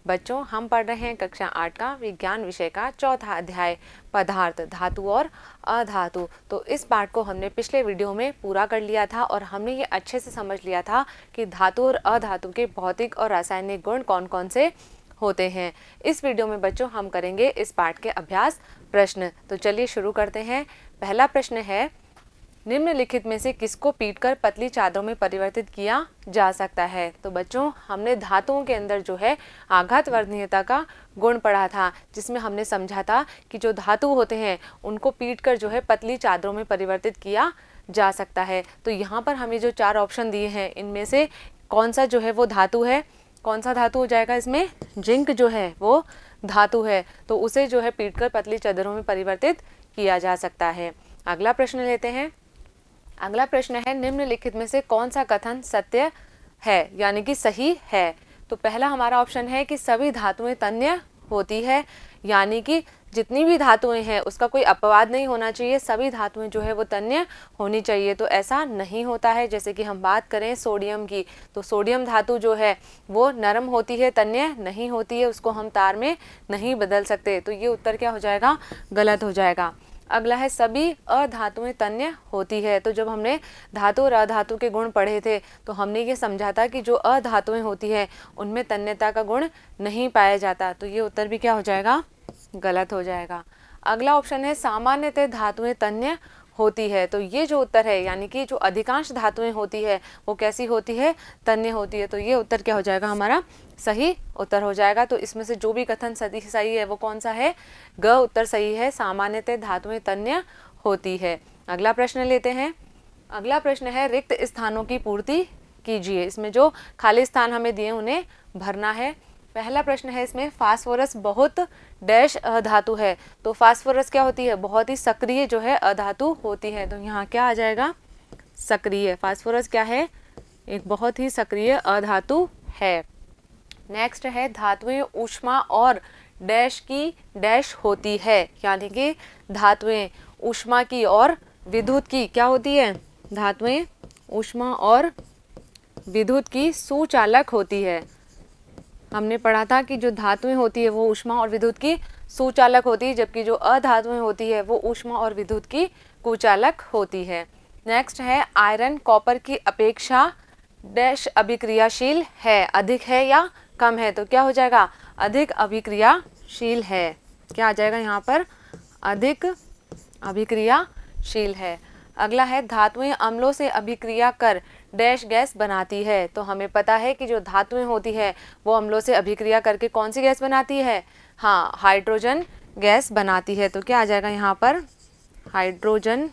बच्चों, हम पढ़ रहे हैं कक्षा 8 का विज्ञान विषय का चौथा अध्याय पदार्थ, धातु और अधातु। तो इस पाठ को हमने पिछले वीडियो में पूरा कर लिया था और हमने ये अच्छे से समझ लिया था कि धातु और अधातु के भौतिक और रासायनिक गुण कौन कौन से होते हैं। इस वीडियो में बच्चों हम करेंगे इस पाठ के अभ्यास प्रश्न। तो चलिए शुरू करते हैं। पहला प्रश्न है, निम्नलिखित में से किसको पीटकर पतली चादरों में परिवर्तित किया जा सकता है। तो बच्चों, हमने धातुओं के अंदर जो है आघात वर्धनीयता का गुण पढ़ा था, जिसमें हमने समझा था कि जो धातु होते हैं उनको पीटकर जो है पतली चादरों में परिवर्तित किया जा सकता है। तो यहाँ पर हमें जो 4 ऑप्शन दिए हैं, इनमें से कौन सा जो है वो धातु है, कौन सा धातु हो जाएगा इसमें? जिंक जो है वो धातु है, तो उसे जो है पीटकर पतली चादरों में परिवर्तित किया जा सकता है। अगला प्रश्न लेते हैं। अगला प्रश्न है, निम्नलिखित में से कौन सा कथन सत्य है यानी कि सही है। तो पहला हमारा ऑप्शन है कि सभी धातुएं तन्य होती है, यानी कि जितनी भी धातुएं हैं उसका कोई अपवाद नहीं होना चाहिए, सभी धातुएं जो है वो तन्य होनी चाहिए। तो ऐसा नहीं होता है। जैसे कि हम बात करें सोडियम की, तो सोडियम धातु जो है वो नरम होती है, तन्य नहीं होती है, उसको हम तार में नहीं बदल सकते। तो ये उत्तर क्या हो जाएगा? गलत हो जाएगा। अगला है, सभी अधातुएं तन्य होती है। तो जब हमने धातु और अधातु के गुण पढ़े थे तो हमने ये समझा था कि जो अधातुएं होती है उनमें तन्यता का गुण नहीं पाया जाता। तो ये उत्तर भी क्या हो जाएगा? गलत हो जाएगा। अगला ऑप्शन है, सामान्यतः धातुएं तन्य होती है। तो ये जो उत्तर है, यानी कि जो अधिकांश धातुएं होती है वो कैसी होती है? तन्य होती है। तो ये उत्तर क्या हो जाएगा? हमारा सही उत्तर हो जाएगा। तो इसमें से जो भी कथन सही है वो कौन सा है? ग उत्तर सही है, सामान्यतः धातुएं तन्य होती है। अगला प्रश्न लेते हैं। अगला प्रश्न है, रिक्त स्थानों की पूर्ति कीजिए। इसमें जो खाली स्थान हमें दिए उन्हें भरना है। पहला प्रश्न है इसमें, फास्फोरस बहुत डैश अधातु है। तो फास्फोरस क्या होती है? बहुत ही सक्रिय जो है अधातु होती है। तो यहाँ क्या आ जाएगा? सक्रिय। फास्फोरस क्या है? एक बहुत ही सक्रिय अधातु है। नेक्स्ट है, धातुएं ऊष्मा और डैश की डैश होती है, यानी कि धातुएं ऊष्मा की और विद्युत की क्या होती है? धातुएं ऊष्मा और विद्युत की सुचालक होती है। हमने पढ़ा था कि जो धातुएं होती है वो ऊष्मा और विद्युत की सुचालक होती है, जबकि जो अधातुएं होती है वो ऊष्मा और विद्युत की कुचालक होती है। नेक्स्ट है, आयरन कॉपर की अपेक्षा डैश अभिक्रियाशील है, अधिक है या कम है। तो क्या हो जाएगा? अधिक अभिक्रियाशील है। क्या आ जाएगा यहाँ पर? अधिक अभिक्रियाशील है। अगला है, धातुएं अम्लों से अभिक्रिया कर डैश गैस बनाती है। तो हमें पता है कि जो धातुएं होती है वो अम्लों से अभिक्रिया करके कौन सी गैस बनाती है? हाँ, हाइड्रोजन गैस बनाती है। तो क्या आ जाएगा यहाँ पर? हाइड्रोजन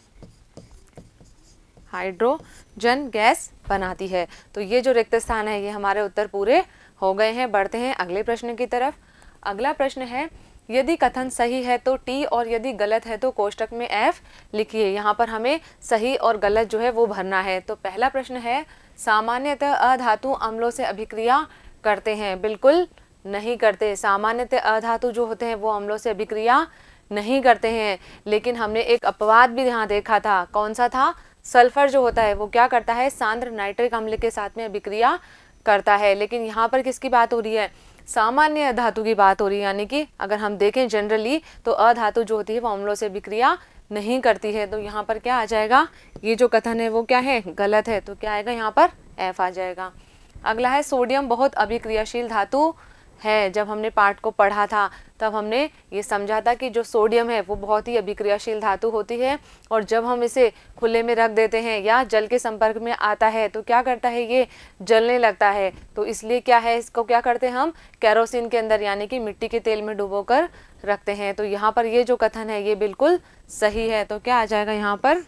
गैस बनाती है। तो ये जो रिक्त स्थान है ये हमारे उत्तर पूरे हो गए हैं। बढ़ते हैं अगले प्रश्न की तरफ। अगला प्रश्न है, यदि कथन सही है तो टी और यदि गलत है तो कोष्टक में एफ लिखिए। यहाँ पर हमें सही और गलत जो है वो भरना है। तो पहला प्रश्न है, सामान्यतः अधातु अम्लों से अभिक्रिया करते हैं। बिल्कुल नहीं करते। सामान्यतः अधातु जो होते हैं वो अम्लों से अभिक्रिया नहीं करते हैं। लेकिन हमने एक अपवाद भी यहाँ देखा था। कौन सा था? सल्फर जो होता है वो क्या करता है? सांद्र नाइट्रिक अम्ल के साथ में अभिक्रिया करता है। लेकिन यहाँ पर किसकी बात हो रही है? सामान्य अधातु की बात हो रही है। यानी कि अगर हम देखें जनरली तो अधातु जो होती है वो अम्लों से अभिक्रिया नहीं करती है। तो यहाँ पर क्या आ जाएगा? ये जो कथन है वो क्या है? गलत है। तो क्या आएगा यहाँ पर? एफ आ जाएगा। अगला है, सोडियम बहुत अभिक्रियाशील धातु है। जब हमने पाठ को पढ़ा था तब हमने ये समझा था कि जो सोडियम है वो बहुत ही अभिक्रियाशील धातु होती है, और जब हम इसे खुले में रख देते हैं या जल के संपर्क में आता है तो क्या करता है? ये जलने लगता है। तो इसलिए क्या है, इसको क्या करते हैं हम? केरोसिन के अंदर यानी कि मिट्टी के तेल में डुबोकर रखते हैं। तो यहाँ पर ये जो कथन है ये बिल्कुल सही है। तो क्या आ जाएगा यहाँ पर?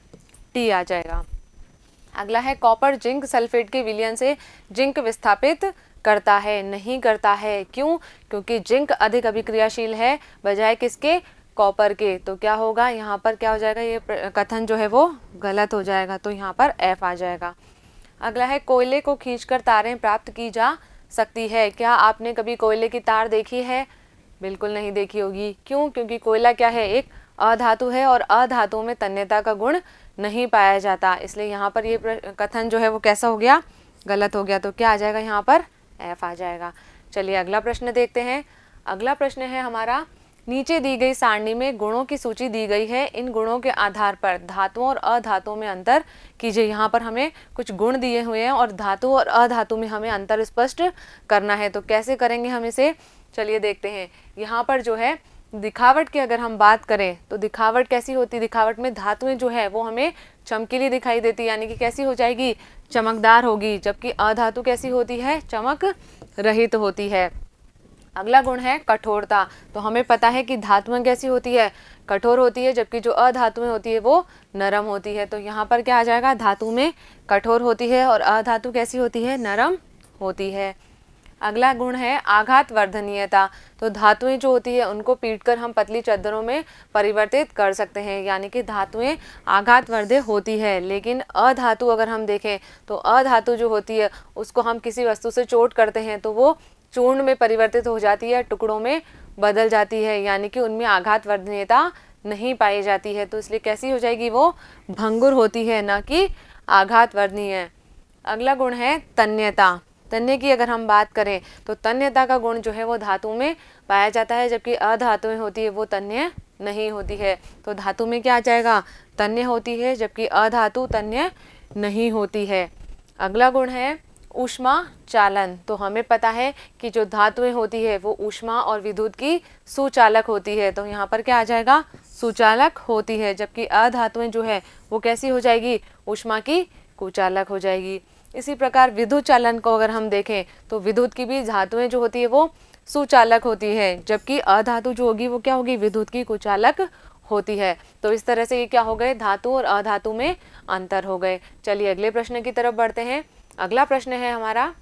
टी आ जाएगा। अगला है, कॉपर जिंक सल्फेट के विलयन से जिंक विस्थापित करता है। नहीं करता है। क्यों? क्योंकि जिंक अधिक अभिक्रियाशील है बजाय किसके? कॉपर के। तो क्या होगा यहाँ पर? क्या हो जाएगा? ये कथन जो है वो गलत हो जाएगा। तो यहाँ पर एफ आ जाएगा। अगला है, कोयले को खींचकर तारें प्राप्त की जा सकती है। क्या आपने कभी कोयले की तार देखी है? बिल्कुल नहीं देखी होगी। क्यों? क्योंकि कोयला क्या है? एक अधातु है और अधातुओं में तन्यता का गुण नहीं पाया जाता। इसलिए यहाँ पर ये कथन जो है वो कैसा हो गया? गलत हो गया। तो क्या आ जाएगा यहाँ पर? एफ आ जाएगा। चलिए अगला प्रश्न देखते हैं। अगला प्रश्न है हमारा, नीचे दी गई सारणी में गुणों की सूची दी गई है, इन गुणों के आधार पर धातुओं और अधातुओं में अंतर कीजिए। यहाँ पर हमें कुछ गुण दिए हुए हैं और धातु और अधातु में हमें अंतर स्पष्ट करना है। तो कैसे करेंगे हम इसे, चलिए देखते हैं। यहाँ पर जो है दिखावट की अगर हम बात करें तो दिखावट कैसी होती है, दिखावट में धातुएं जो है वो हमें चमकीली दिखाई देती है, यानी कि कैसी हो जाएगी, चमकदार होगी, जबकि अधातु कैसी होती है, चमक रहित होती है। अगला गुण है कठोरता। तो हमें पता है कि धातुएं कैसी होती है, कठोर होती है, जबकि जो अधातुएं होती है वो नरम होती है। तो यहाँ पर क्या आ जाएगा, धातु में कठोर होती है और अधातु कैसी होती है, नरम होती है। अगला गुण है आघात वर्धनीयता। तो धातुएं जो होती है उनको पीटकर हम पतली चादरों में परिवर्तित कर सकते हैं, यानी कि धातुएं आघात वर्धे होती है। लेकिन अधातु अगर हम देखें तो अधातु जो होती है उसको हम किसी वस्तु से चोट करते हैं तो वो चूर्ण में परिवर्तित हो जाती है, टुकड़ों में बदल जाती है, यानी कि उनमें आघात वर्धनीयता नहीं पाई जाती है। तो इसलिए कैसी हो जाएगी, वो भंगुर होती है, ना कि आघात वर्धनीय। अगला गुण है तन्यता। तन्य की अगर हम बात करें तो तन्यता का गुण जो है वो धातु में पाया जाता है, जबकि अधातुएं होती है वो तन्य नहीं होती है। तो धातु में क्या आ जाएगा, तन्य होती है, जबकि अधातु तन्य नहीं होती है। अगला गुण है ऊष्मा चालन। तो हमें पता है कि जो धातुएं होती है वो ऊष्मा और विद्युत की सुचालक होती है। तो यहाँ पर क्या आ जाएगा, सुचालक होती है, जबकि अधातुएं जो है वो कैसी हो जाएगी, ऊष्मा की कुचालक हो जाएगी। इसी प्रकार विद्युत चालन को अगर हम देखें तो विद्युत की भी धातुएं जो होती है वो सुचालक होती है, जबकि अधातु जो होगी वो क्या होगी, विद्युत की कुचालक होती है। तो इस तरह से ये क्या हो गए, धातु और अधातु में अंतर हो गए। चलिए अगले प्रश्न की तरफ बढ़ते हैं। अगला प्रश्न है हमारा,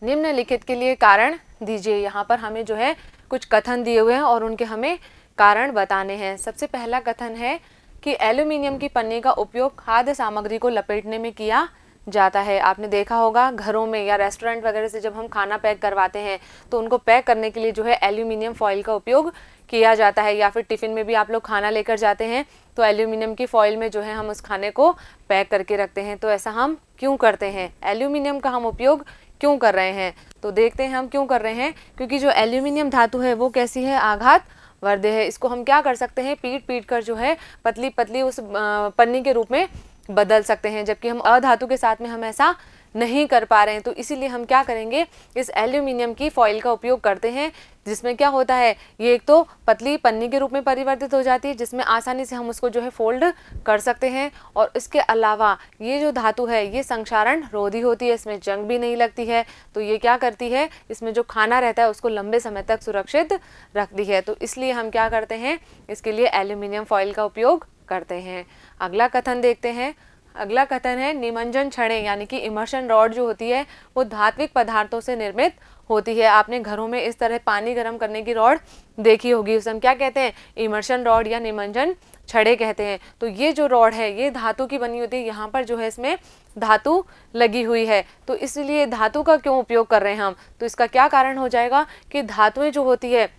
निम्नलिखित के लिए कारण दीजिए। यहाँ पर हमें जो है कुछ कथन दिए हुए हैं और उनके हमें कारण बताने हैं। सबसे पहला कथन है कि एल्यूमिनियम की पन्नी का उपयोग खाद्य सामग्री को लपेटने में किया जाता है। आपने देखा होगा घरों में या रेस्टोरेंट वगैरह से जब हम खाना पैक करवाते हैं तो उनको पैक करने के लिए जो है एल्यूमिनियम फॉइल का उपयोग किया जाता है, या फिर टिफ़िन में भी आप लोग खाना लेकर जाते हैं तो एल्यूमिनियम की फॉइल में जो है हम उस खाने को पैक करके रखते हैं। तो ऐसा हम क्यों करते हैं, एल्यूमिनियम का हम उपयोग क्यों कर रहे हैं, तो देखते हैं हम क्यों कर रहे हैं। क्योंकि जो एल्यूमिनियम धातु है वो कैसी है, आघात वर्धे है। इसको हम क्या कर सकते हैं, पीट पीट कर जो है पतली पतली उस पन्नी के रूप में बदल सकते हैं, जबकि हम अधातु के साथ में हम ऐसा नहीं कर पा रहे हैं। तो इसीलिए हम क्या करेंगे, इस एल्यूमिनियम की फॉइल का उपयोग करते हैं, जिसमें क्या होता है, ये एक तो पतली पन्नी के रूप में परिवर्तित हो जाती है, जिसमें आसानी से हम उसको जो है फोल्ड कर सकते हैं। और इसके अलावा ये जो धातु है ये संक्षारण रोधी होती है, इसमें जंग भी नहीं लगती है। तो ये क्या करती है, इसमें जो खाना रहता है उसको लंबे समय तक सुरक्षित रखती है। तो इसलिए हम क्या करते हैं, इसके लिए एल्यूमिनियम फॉइल का उपयोग करते हैं। अगला कथन देखते हैं। अगला कथन है निमज्जन छड़ें, यानी कि इमर्शन रॉड जो होती है वो धात्विक पदार्थों से निर्मित होती है। आपने घरों में इस तरह पानी गर्म करने की रॉड देखी होगी, उसे हम क्या कहते हैं, इमर्शन रॉड या निमज्जन छड़े कहते हैं। तो ये जो रॉड है ये धातु की बनी होती है, यहाँ पर जो है इसमें धातु लगी हुई है। तो इसलिए धातु का क्यों उपयोग कर रहे हैं हम, तो इसका क्या कारण हो जाएगा कि धातुएं जो होती है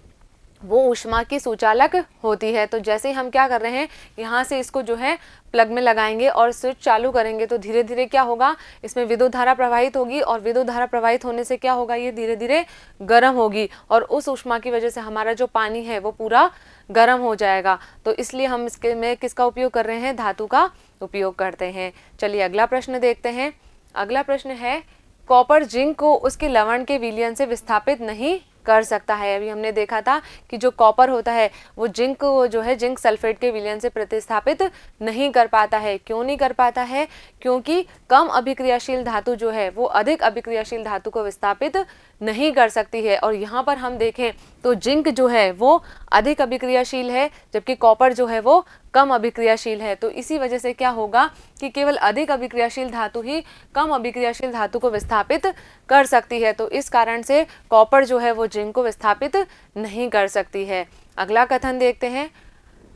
वो ऊष्मा की सुचालक होती है। तो जैसे ही हम क्या कर रहे हैं, यहाँ से इसको जो है प्लग में लगाएंगे और स्विच चालू करेंगे तो धीरे धीरे क्या होगा, इसमें विद्युत धारा प्रवाहित होगी और विद्युत धारा प्रवाहित होने से क्या होगा, ये धीरे धीरे गर्म होगी और उस ऊष्मा की वजह से हमारा जो पानी है वो पूरा गर्म हो जाएगा। तो इसलिए हम इसके में किसका उपयोग कर रहे हैं, धातु का उपयोग करते हैं। चलिए अगला प्रश्न देखते हैं। अगला प्रश्न है, कॉपर जिंक को उसके लवण के विलयन से विस्थापित नहीं कर सकता है। अभी हमने देखा था कि जो कॉपर होता है वो जिंक को जो है जिंक सल्फेट के विलयन से प्रतिस्थापित नहीं कर पाता है। क्यों नहीं कर पाता है, क्योंकि कम अभिक्रियाशील धातु जो है वो अधिक अभिक्रियाशील धातु को विस्थापित नहीं कर सकती है। और यहाँ पर हम देखें तो जिंक जो है वो अधिक अभिक्रियाशील है, जबकि कॉपर जो है वो कम अभिक्रियाशील है। तो इसी वजह से क्या होगा कि केवल अधिक अभिक्रियाशील धातु ही कम अभिक्रियाशील धातु को विस्थापित कर सकती है। तो इस कारण से कॉपर जो है वो जिंक को विस्थापित नहीं कर सकती है। अगला कथन देखते हैं।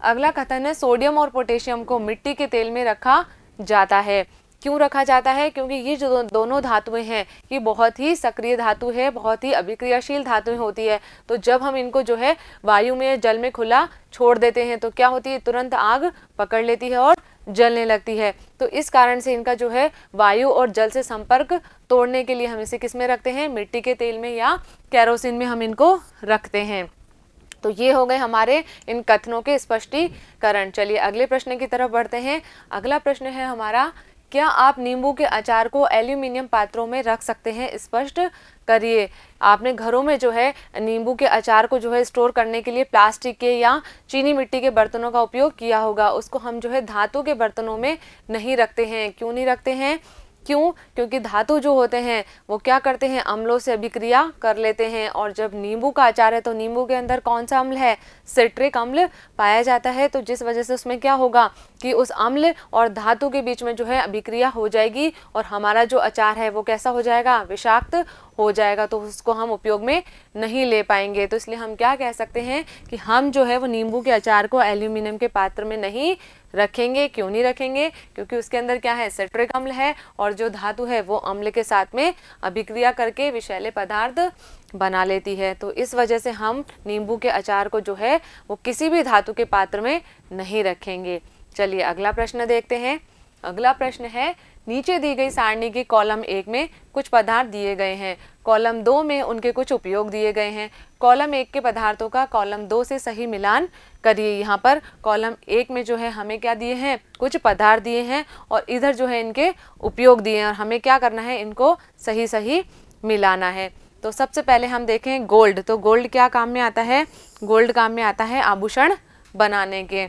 अगला कथन है, सोडियम और पोटेशियम को मिट्टी के तेल में रखा जाता है। क्यों रखा जाता है, क्योंकि ये जो दोनों धातुएं हैं ये बहुत ही सक्रिय धातु है, बहुत ही अभिक्रियाशील धातुएं होती है। तो जब हम इनको जो है वायु में जल में खुला छोड़ देते हैं तो क्या होती है, तुरंत आग पकड़ लेती है और जलने लगती है। तो इस कारण से इनका जो है वायु और जल से संपर्क तोड़ने के लिए हम इसे किस में रखते हैं, मिट्टी के तेल में या केरोसिन में हम इनको रखते हैं। तो ये हो गए हमारे इन कथनों के स्पष्टीकरण। चलिए अगले प्रश्न की तरफ बढ़ते हैं। अगला प्रश्न है हमारा, क्या आप नींबू के अचार को एल्यूमिनियम पात्रों में रख सकते हैं, स्पष्ट करिए। आपने घरों में जो है नींबू के अचार को जो है स्टोर करने के लिए प्लास्टिक के या चीनी मिट्टी के बर्तनों का उपयोग किया होगा। उसको हम जो है धातु के बर्तनों में नहीं रखते हैं। क्यों नहीं रखते हैं? क्यों? क्योंकि धातु जो होते हैं वो क्या करते हैं, अम्लों से अभिक्रिया कर लेते हैं। और जब नींबू का अचार है तो नींबू के अंदर कौन सा अम्ल है, सिट्रिक अम्ल पाया जाता है। तो जिस वजह से उसमें क्या होगा कि उस अम्ल और धातु के बीच में जो है अभिक्रिया हो जाएगी और हमारा जो अचार है वो कैसा हो जाएगा, विषाक्त हो जाएगा। तो उसको हम उपयोग में नहीं ले पाएंगे। तो इसलिए हम क्या कह सकते हैं कि हम जो है वो नींबू के अचार को एल्यूमिनियम के पात्र में नहीं रखेंगे। क्यों नहीं रखेंगे? क्योंकि उसके अंदर क्या है, सिट्रिक अम्ल है और जो धातु है वो अम्ल के साथ में अभिक्रिया करके विषैले पदार्थ बना लेती है। तो इस वजह से हम नींबू के अचार को जो है वो किसी भी धातु के पात्र में नहीं रखेंगे। चलिए अगला प्रश्न देखते हैं। अगला प्रश्न है, नीचे दी गई सारणी के कॉलम 1 में कुछ पदार्थ दिए गए हैं, कॉलम 2 में उनके कुछ उपयोग दिए गए हैं। कॉलम 1 के पदार्थों का कॉलम 2 से सही मिलान करिए। यहाँ पर कॉलम 1 में जो है हमें क्या दिए हैं, कुछ पदार्थ दिए हैं और इधर जो है इनके उपयोग दिए हैं और हमें क्या करना है, इनको सही सही मिलाना है। तो सबसे पहले हम देखें गोल्ड। तो गोल्ड क्या काम में आता है, गोल्ड काम में आता है आभूषण बनाने के।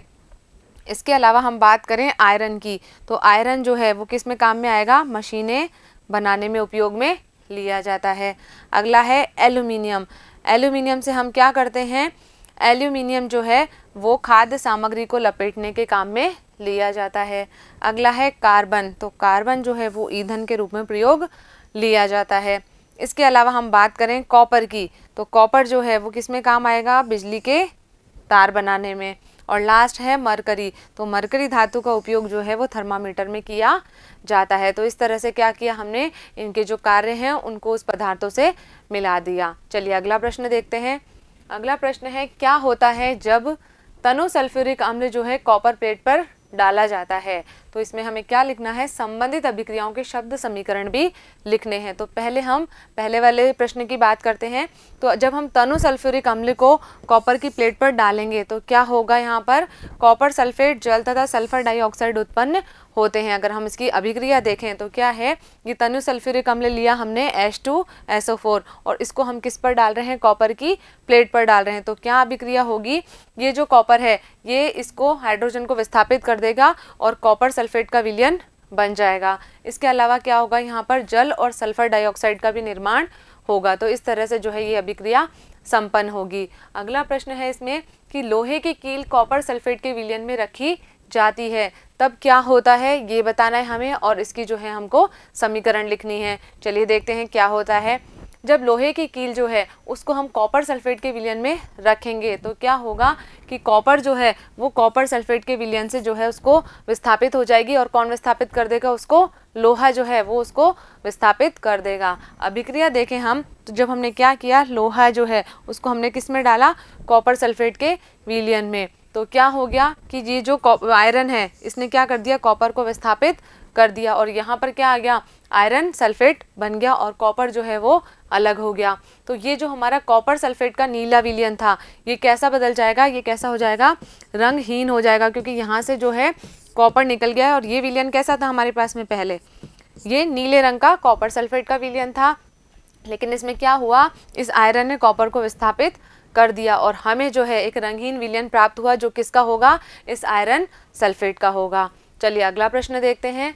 इसके अलावा हम बात करें आयरन की, तो आयरन जो है वो किस में काम में आएगा, मशीनें बनाने में उपयोग में लिया जाता है। अगला है एल्यूमिनियम। एल्यूमिनियम से हम क्या करते हैं, एल्यूमिनियम जो है वो खाद्य सामग्री को लपेटने के काम में लिया जाता है। अगला है कार्बन। तो कार्बन जो है वो ईंधन के रूप में प्रयोग लिया जाता है। इसके अलावा हम बात करें कॉपर की, तो कॉपर जो है वो किस में काम आएगा, बिजली के तार बनाने में। और लास्ट है मरकरी। तो मरकरी धातु का उपयोग जो है वो थर्मामीटर में किया जाता है। तो इस तरह से क्या किया हमने, इनके जो कार्य हैं उनको उस पदार्थों से मिला दिया। चलिए अगला प्रश्न देखते हैं। अगला प्रश्न है, क्या होता है जब तनु सल्फ्यूरिक अम्ल जो है कॉपर प्लेट पर डाला जाता है। तो इसमें हमें क्या लिखना है, संबंधित अभिक्रियाओं के शब्द समीकरण भी लिखने हैं। तो पहले हम पहले वाले प्रश्न की बात करते हैं। तो जब हम तनु सल्फ्यूरिक अम्ल को कॉपर की प्लेट पर डालेंगे तो क्या होगा, यहाँ पर कॉपर सल्फेट जल तथा सल्फर डाइऑक्साइड उत्पन्न होते हैं। अगर हम इसकी अभिक्रिया देखें तो क्या है, ये तनु सल्फ्यूरिक अम्ल लिया हमने H2SO4 और इसको हम किस पर डाल रहे हैं, कॉपर की प्लेट पर डाल रहे हैं। तो क्या अभिक्रिया होगी, ये जो कॉपर है ये इसको हाइड्रोजन को विस्थापित कर देगा और कॉपर सल्फेट का विलयन बन जाएगा। इसके अलावा क्या होगा, यहाँ पर जल और सल्फर डाइऑक्साइड का भी निर्माण होगा। तो इस तरह से जो है ये अभिक्रिया संपन्न होगी। अगला प्रश्न है इसमें कि लोहे की कील कॉपर सल्फेट के विलयन में रखी जाती है तब क्या होता है, ये बताना है हमें और इसकी जो है हमको समीकरण लिखनी है। चलिए देखते हैं क्या होता है। जब लोहे की कील जो है उसको हम कॉपर सल्फेट के विलयन में रखेंगे तो क्या होगा कि कॉपर जो है वो कॉपर सल्फेट के विलयन से जो है उसको विस्थापित हो जाएगी और कौन विस्थापित कर देगा उसको, लोहा जो है वो उसको विस्थापित कर देगा। अभिक्रिया देखें हम, तो जब हमने क्या किया, लोहा जो है उसको हमने किस में डाला, कॉपर सल्फेट के विलयन में। तो क्या हो गया कि ये जो आयरन है इसने क्या कर दिया, कॉपर को विस्थापित कर दिया और यहाँ पर क्या आ गया, आयरन सल्फेट बन गया और कॉपर जो है वो अलग हो गया। तो ये जो हमारा कॉपर सल्फेट का नीला विलयन था ये कैसा बदल जाएगा, ये कैसा हो जाएगा, रंगहीन हो जाएगा, क्योंकि यहाँ से जो है कॉपर निकल गया है। और ये विलयन कैसा था हमारे पास में, पहले ये नीले रंग का कॉपर सल्फेट का विलयन था, लेकिन इसमें क्या हुआ, इस आयरन ने कॉपर को विस्थापित कर दिया और हमें जो है एक रंगहीन विलयन प्राप्त हुआ जो किसका होगा, इस आयरन सल्फेट का होगा। चलिए अगला प्रश्न देखते हैं।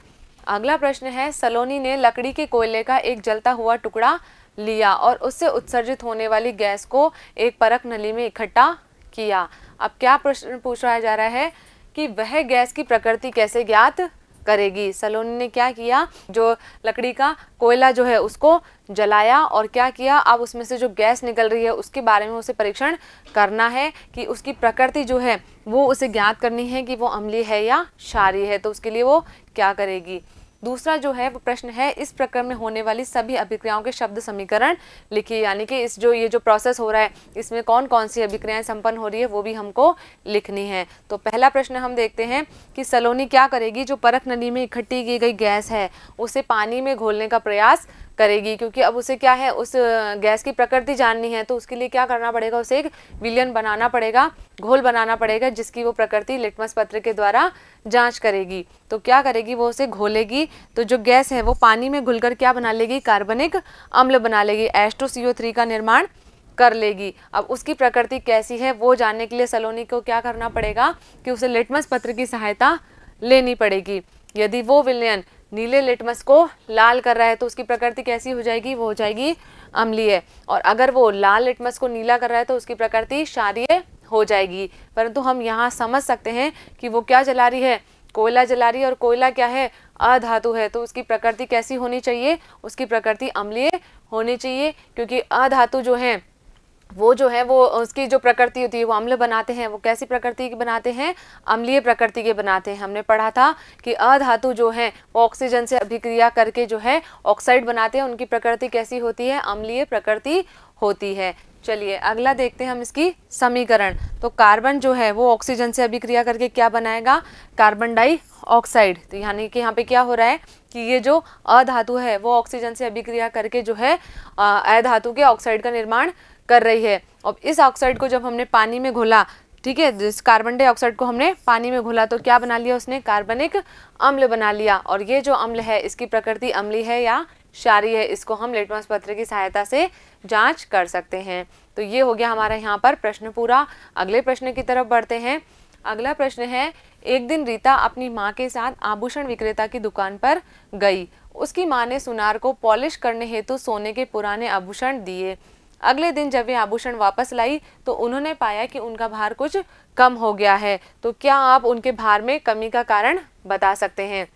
अगला प्रश्न है, सलोनी ने लकड़ी के कोयले का एक जलता हुआ टुकड़ा लिया और उससे उत्सर्जित होने वाली गैस को एक परख नली में इकट्ठा किया। अब क्या प्रश्न पूछा जा रहा है कि वह गैस की प्रकृति कैसे ज्ञात करेगी। सलोनी ने क्या किया, जो लकड़ी का कोयला जो है उसको जलाया और क्या किया, अब उसमें से जो गैस निकल रही है उसके बारे में उसे परीक्षण करना है कि उसकी प्रकृति जो है वो उसे ज्ञात करनी है कि वो अम्लीय है या क्षारीय है। तो उसके लिए वो क्या करेगी। दूसरा जो है वो प्रश्न है, इस प्रक्रम में होने वाली सभी अभिक्रियाओं के शब्द समीकरण लिखिए, यानी कि इस ये जो प्रोसेस हो रहा है इसमें कौन कौन सी अभिक्रियाएं संपन्न हो रही है वो भी हमको लिखनी है। तो पहला प्रश्न हम देखते हैं कि सलोनी क्या करेगी, जो परख नली में इकट्ठी की गई गैस है उसे पानी में घोलने का प्रयास करेगी, क्योंकि अब उसे क्या है, उस गैस की प्रकृति जाननी है, तो उसके लिए क्या करना पड़ेगा, उसे एक विलयन बनाना पड़ेगा, घोल बनाना पड़ेगा, जिसकी वो प्रकृति लिटमस पत्र के द्वारा जांच करेगी। तो क्या करेगी, वो उसे घोलेगी, तो जो गैस है वो पानी में घुलकर क्या बना लेगी, कार्बनिक अम्ल बना लेगी, H2CO3 का निर्माण कर लेगी। अब उसकी प्रकृति कैसी है वो जानने के लिए सलोनी को क्या करना पड़ेगा कि उसे लिटमस पत्र की सहायता लेनी पड़ेगी। यदि वो विलयन नीले लिटमस को लाल कर रहा है तो उसकी प्रकृति कैसी हो जाएगी, वो हो जाएगी अम्लीय, और अगर वो लाल लिटमस को नीला कर रहा है तो उसकी प्रकृति क्षारीय हो जाएगी। परंतु हम यहाँ समझ सकते हैं कि वो क्या जला रही है, कोयला जला रही है, और कोयला क्या है, अधातु है, तो उसकी प्रकृति कैसी होनी चाहिए, उसकी प्रकृति अम्लीय होनी चाहिए, क्योंकि अधातु जो है वो उसकी जो प्रकृति होती है वो अम्ल बनाते हैं। वो कैसी प्रकृति के बनाते हैं, अम्लीय प्रकृति के बनाते हैं। हमने पढ़ा था कि अधातु जो है वो ऑक्सीजन से अभिक्रिया करके जो है ऑक्साइड बनाते हैं, उनकी प्रकृति कैसी होती है, अम्लीय प्रकृति होती है। चलिए अगला देखते हैं हम इसकी समीकरण। तो कार्बन जो है वो ऑक्सीजन से अभिक्रिया करके क्या बनाएगा, कार्बन डाइऑक्साइड। तो यानी कि यहाँ पे क्या हो रहा है कि ये जो अधातु है वो ऑक्सीजन से अभिक्रिया करके जो है अधातु के ऑक्साइड का निर्माण कर रही है। अब इस ऑक्साइड को जब हमने पानी में घोला, ठीक है, इस कार्बन डाइऑक्साइड को हमने पानी में घोला तो क्या बना लिया उसने, कार्बनिक अम्ल बना लिया, और ये जो अम्ल है इसकी प्रकृति अम्लीय है या क्षारीय है, इसको हम लिटमस पत्र की सहायता से जांच कर सकते हैं। तो ये हो गया हमारा यहाँ पर प्रश्न पूरा। अगले प्रश्न की तरफ बढ़ते हैं। अगला प्रश्न है, एक दिन रीता अपनी माँ के साथ आभूषण विक्रेता की दुकान पर गई। उसकी माँ ने सुनार को पॉलिश करने हेतु सोने के पुराने आभूषण दिए। अगले दिन जब वे आभूषण वापस लाई तो उन्होंने पाया कि उनका भार कुछ कम हो गया है। तो क्या आप उनके भार में कमी का कारण बता सकते हैं।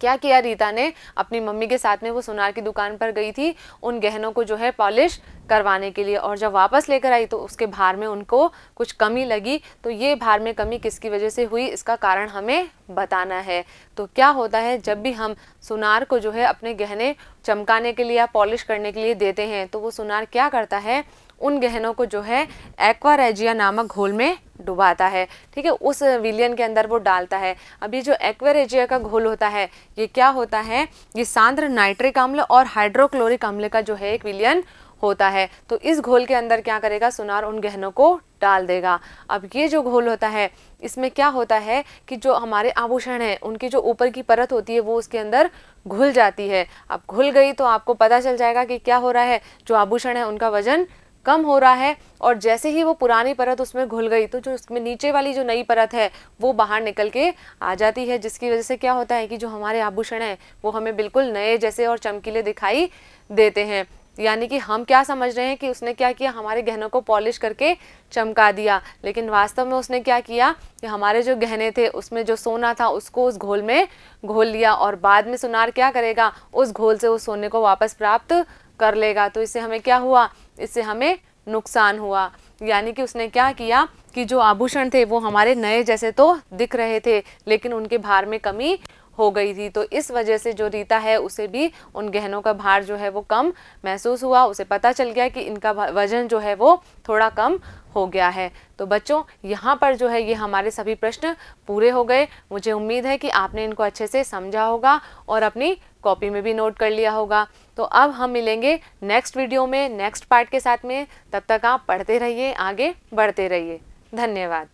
क्या किया रीता ने, अपनी मम्मी के साथ में वो सुनार की दुकान पर गई थी उन गहनों को जो है पॉलिश करवाने के लिए, और जब वापस लेकर आई तो उसके भार में उनको कुछ कमी लगी। तो ये भार में कमी किसकी वजह से हुई, इसका कारण हमें बताना है। तो क्या होता है, जब भी हम सुनार को जो है अपने गहने चमकाने के लिए या पॉलिश करने के लिए देते हैं तो वो सुनार क्या करता है, उन गहनों को जो है एक्वा रेजिया नामक घोल में डुबाता है, ठीक है, उस विलयन के अंदर वो डालता है। अब ये जो एक्वा रेजिया का घोल होता है ये क्या होता है, ये सांद्र नाइट्रिक अम्ल और हाइड्रोक्लोरिक अम्ल का जो है एक विलयन होता है। तो इस घोल के अंदर क्या करेगा, सुनार उन गहनों को डाल देगा। अब ये जो घोल होता है इसमें क्या होता है कि जो हमारे आभूषण हैं उनकी जो ऊपर की परत होती है वो उसके अंदर घुल जाती है। अब घुल गई तो आपको पता चल जाएगा कि क्या हो रहा है, जो आभूषण है उनका वजन कम हो रहा है, और जैसे ही वो पुरानी परत उसमें घुल गई तो जो उसमें नीचे वाली जो नई परत है वो बाहर निकल के आ जाती है, जिसकी वजह से क्या होता है कि जो हमारे आभूषण हैं वो हमें बिल्कुल नए जैसे और चमकीले दिखाई देते हैं। यानी कि हम क्या समझ रहे हैं कि उसने क्या किया, हमारे गहनों को पॉलिश करके चमका दिया, लेकिन वास्तव में उसने क्या किया कि हमारे जो गहने थे उसमें जो सोना था उसको उस घोल में घोल लिया, और बाद में सुनार क्या करेगा, उस घोल से उस सोने को वापस प्राप्त कर लेगा। तो इससे हमें क्या हुआ, इससे हमें नुकसान हुआ। यानी कि उसने क्या किया कि जो आभूषण थे वो हमारे नए जैसे तो दिख रहे थे लेकिन उनके भार में कमी हो गई थी। तो इस वजह से जो रीता है उसे भी उन गहनों का भार जो है वो कम महसूस हुआ, उसे पता चल गया कि इनका वजन जो है वो थोड़ा कम हो गया है। तो बच्चों यहाँ पर जो है ये हमारे सभी प्रश्न पूरे हो गए। मुझे उम्मीद है कि आपने इनको अच्छे से समझा होगा और अपनी कॉपी में भी नोट कर लिया होगा। तो अब हम मिलेंगे नेक्स्ट वीडियो में नेक्स्ट पार्ट के साथ में। तब तक आप पढ़ते रहिए, आगे बढ़ते रहिए। धन्यवाद।